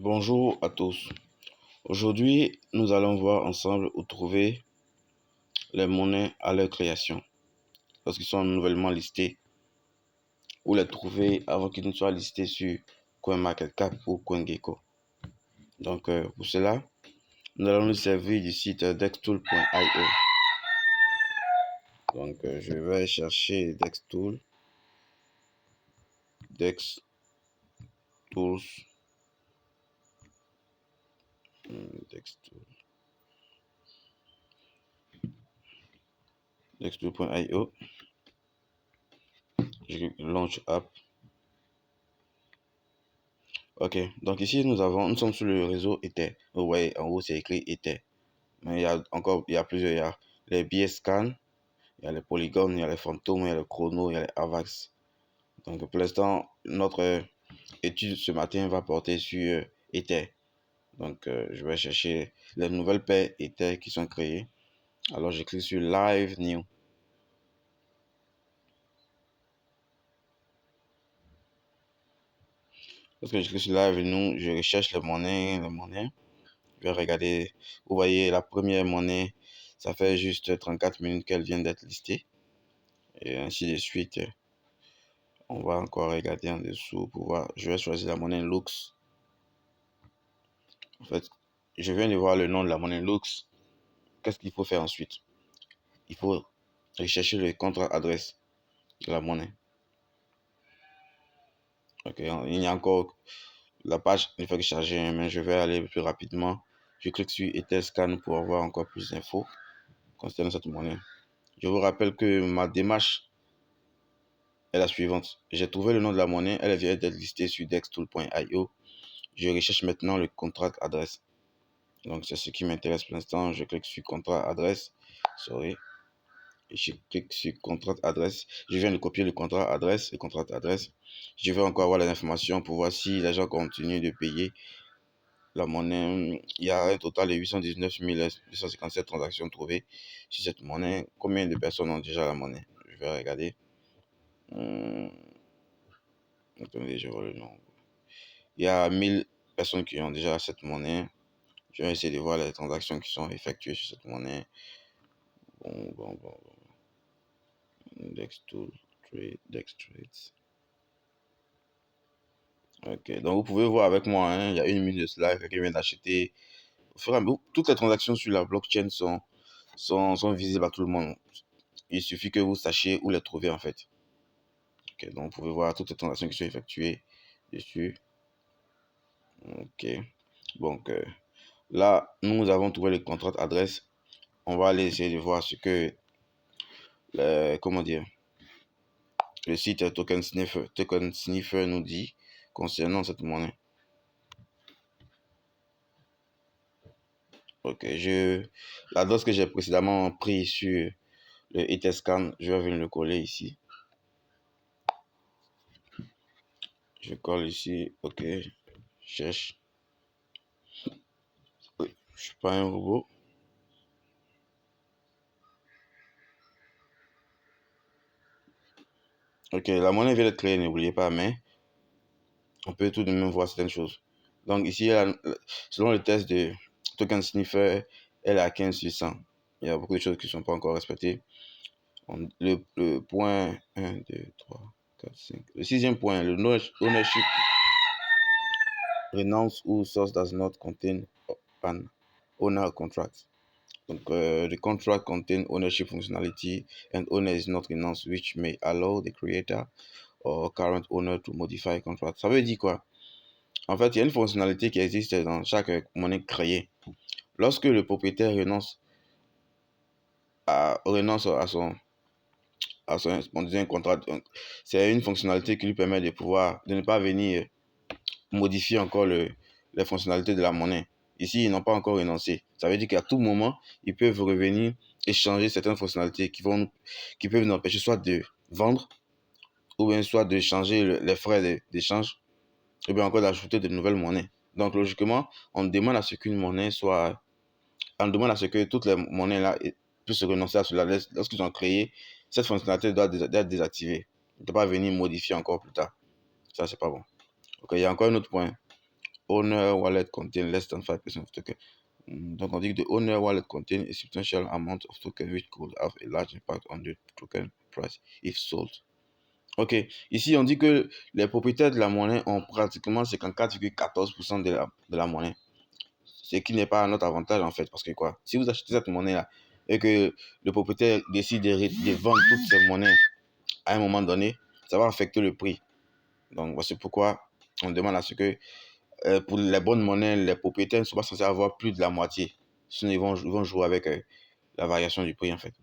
Bonjour à tous. Aujourd'hui, nous allons voir ensemble où trouver les monnaies à leur création, lorsqu'ils sont nouvellement listés, ou les trouver avant qu'ils ne soient listés sur CoinMarketCap ou CoinGecko. Donc, pour cela, nous allons nous servir du site dextool.io. Donc, je vais chercher DexTool, DexTools, dextool.io. Je launch app. Ok, donc ici nous sommes sur le réseau Ether. Vous voyez en haut c'est écrit Ether. Mais il y a plusieurs. Il y a les billets scan, il y a les polygones, il y a les fantômes, il y a les chrono, il y a les avax. Donc pour l'instant, notre étude ce matin va porter sur Ether. Donc je vais chercher les nouvelles paires Ether qui sont créées. Alors je clique sur Live New. Lorsque je clique sur Live New, je recherche les monnaies. Je vais regarder. Vous voyez la première monnaie, ça fait juste 34 minutes qu'elle vient d'être listée. Et ainsi de suite. On va encore regarder en dessous pour voir. Je vais choisir la monnaie Lux. En fait, je viens de voir le nom de la monnaie Lux. Qu'est-ce qu'il faut faire ensuite? Il faut rechercher le contrat adresse de la monnaie. Ok, il y a encore la page, il faut que charger, mais je vais aller plus rapidement. Je clique sur Etherscan pour avoir encore plus d'infos concernant cette monnaie. Je vous rappelle que ma démarche est la suivante. J'ai trouvé le nom de la monnaie, elle vient d'être listée sur dextool.io. Je recherche maintenant le contrat adresse. Donc c'est ce qui m'intéresse pour l'instant. Je clique sur contrat adresse. Sorry. Et je clique sur contrat adresse. Je viens de copier le contrat adresse et contrat adresse. Je vais encore avoir les informations pour voir si les gens continuent de payer la monnaie. Il y a un total de 819 257 transactions trouvées sur cette monnaie. Combien de personnes ont déjà la monnaie? Je vais regarder. Attendez, je vois le nom. Il y a 1000 personnes qui ont déjà cette monnaie. Je vais essayer de voir les transactions qui sont effectuées sur cette monnaie. Bon. DexTool, DexTrades. Ok, donc vous pouvez voir avec moi, il y a une minute de cela, quelqu'un vient d'acheter. Toutes les transactions sur la blockchain sont visibles à tout le monde. Il suffit que vous sachiez où les trouver en fait. Ok, donc vous pouvez voir toutes les transactions qui sont effectuées dessus. Ok, donc là, nous avons trouvé le contrat adresse. On va aller essayer de voir ce que, comment dire, le site Token Sniffer nous dit concernant cette monnaie. Ok, l'adresse que j'ai précédemment pris sur le Etherscan, je vais venir le coller ici. Je colle ici, ok, cherche. Oui, je suis pas un robot. Ok, la monnaie vient d'être créée, n'oubliez pas, mais on peut tout de même voir certaines choses. Donc ici, selon le test de Token Sniffer, elle est à 15 sur 100. Il y a beaucoup de choses qui ne sont pas encore respectées. Le point 1, 2, 3, 4, 5. Le sixième point, le ownership renounce ou source does not contain an owner contract. Donc, the contract contain ownership functionality and owner is not renounced, which may allow the creator or current owner to modify contract. Ça veut dire quoi? En fait, il y a une fonctionnalité qui existe dans chaque monnaie créée. Lorsque le propriétaire renonce à son contrat, c'est une fonctionnalité qui lui permet de ne pas venir modifier encore les fonctionnalités de la monnaie. Ici, ils n'ont pas encore renoncé. Ça veut dire qu'à tout moment, ils peuvent revenir et changer certaines fonctionnalités qui peuvent nous empêcher soit de vendre ou bien soit de changer les frais d'échange ou bien encore d'ajouter de nouvelles monnaies. Donc, logiquement, on demande à ce qu'une monnaie soit... On demande à ce que toutes les monnaies-là puissent renoncer à cela. Lorsqu'ils ont créé, cette fonctionnalité doit être désactivée. Il ne doit pas venir modifier encore plus tard. Ça, c'est pas bon. Ok, il y a encore un autre point. owner wallet contain less than 5% of token. Donc on dit que the owner wallet contain a substantial amount of token which could have a large impact on the token price if sold. Ok, ici on dit que les propriétaires de la monnaie ont pratiquement 54,14% de la monnaie. Ce qui n'est pas à notre avantage en fait, parce que quoi, si vous achetez cette monnaie-là et que le propriétaire décide de vendre toutes ces monnaies à un moment donné, ça va affecter le prix. Donc voici pourquoi on demande à ce que pour les bonnes monnaies, les propriétaires ne sont pas censés avoir plus de la moitié. Sinon, ils vont jouer avec la variation du prix en fait.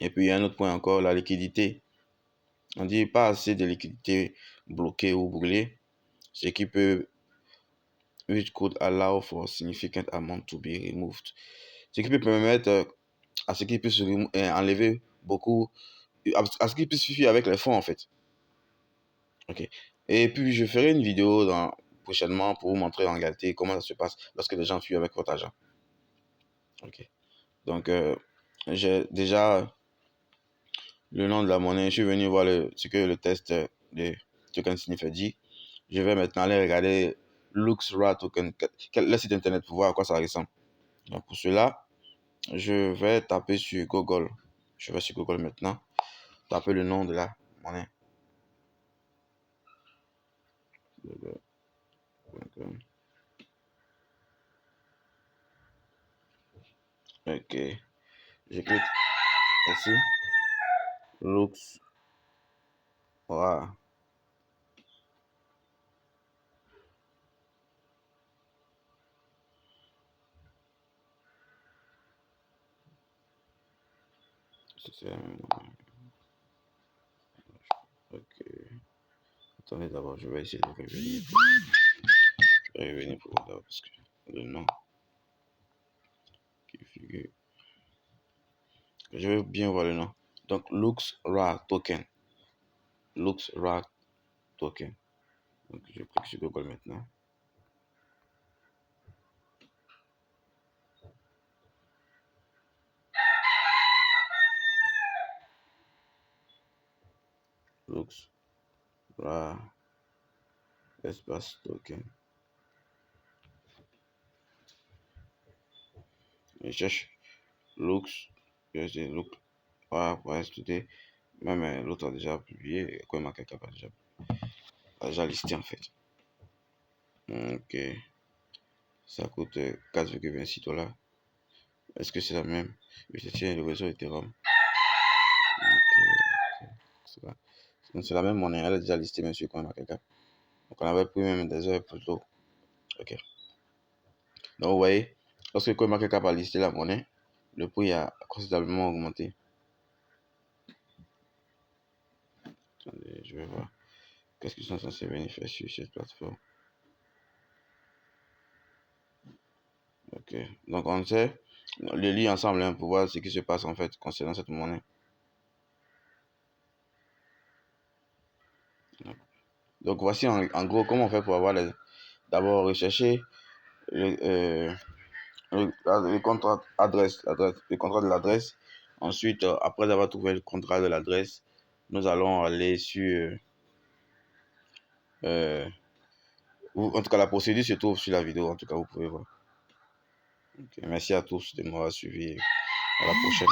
Et puis il y a un autre point encore, la liquidité. On dit pas assez de liquidité bloquée ou brûlée, ce qui peut, which could allow for significant amount to be removed. Ce qui peut permettre à ce qu'il puisse enlever beaucoup, à ce qu'il puisse suffire avec les fonds en fait. Ok. Et puis je ferai une vidéo prochainement pour vous montrer en réalité comment ça se passe lorsque les gens fuient avec votre argent. Ok. Donc j'ai déjà le nom de la monnaie. Je suis venu voir ce que le test de token sniffer dit. Je vais maintenant aller regarder LuxRA token, le site internet pour voir à quoi ça ressemble. Donc pour cela, je vais taper sur Google. Je vais sur Google maintenant. Taper le nom de la monnaie. Ok. Je clique ici. LuxRA. C'est la même monnaie. Ok. Attendez d'abord, je vais essayer de revenir. Je vais revenir pour voir parce que le nom qui figure. Je vais bien voir le nom. Donc, LuxRA token. LuxRA token. Donc, je clique sur Google maintenant. LuxRA espace token. Je cherche Lux. Je dis Lux. Voilà, pour today. Même l'autre a déjà publié. CoinMarketCap a déjà listé en fait. Ok. Ça coûte 4,26 $. Est-ce que c'est la même? Oui, c'est le réseau Ethereum. Ok. C'est la même monnaie. Elle est déjà listée même sur CoinMarketCap. Donc on avait pris même des heures plus tôt. Ok. Donc vous voyez, lorsque CoinMarketCap a listé la monnaie, le prix a considérablement augmenté. Attendez, je vais voir. Qu'est-ce qu'ils sont censés venir faire sur cette plateforme? Ok. Donc on sait, les lit ensemble pour voir ce qui se passe en fait concernant cette monnaie. Donc voici en gros comment on fait pour avoir d'abord rechercher le contrat adresse, le contrat de l'adresse. Ensuite, après avoir trouvé le contrat de l'adresse, nous allons aller sur en tout cas la procédure se trouve sur la vidéo, en tout cas vous pouvez voir. Okay. Merci à tous de m'avoir suivi. À la prochaine.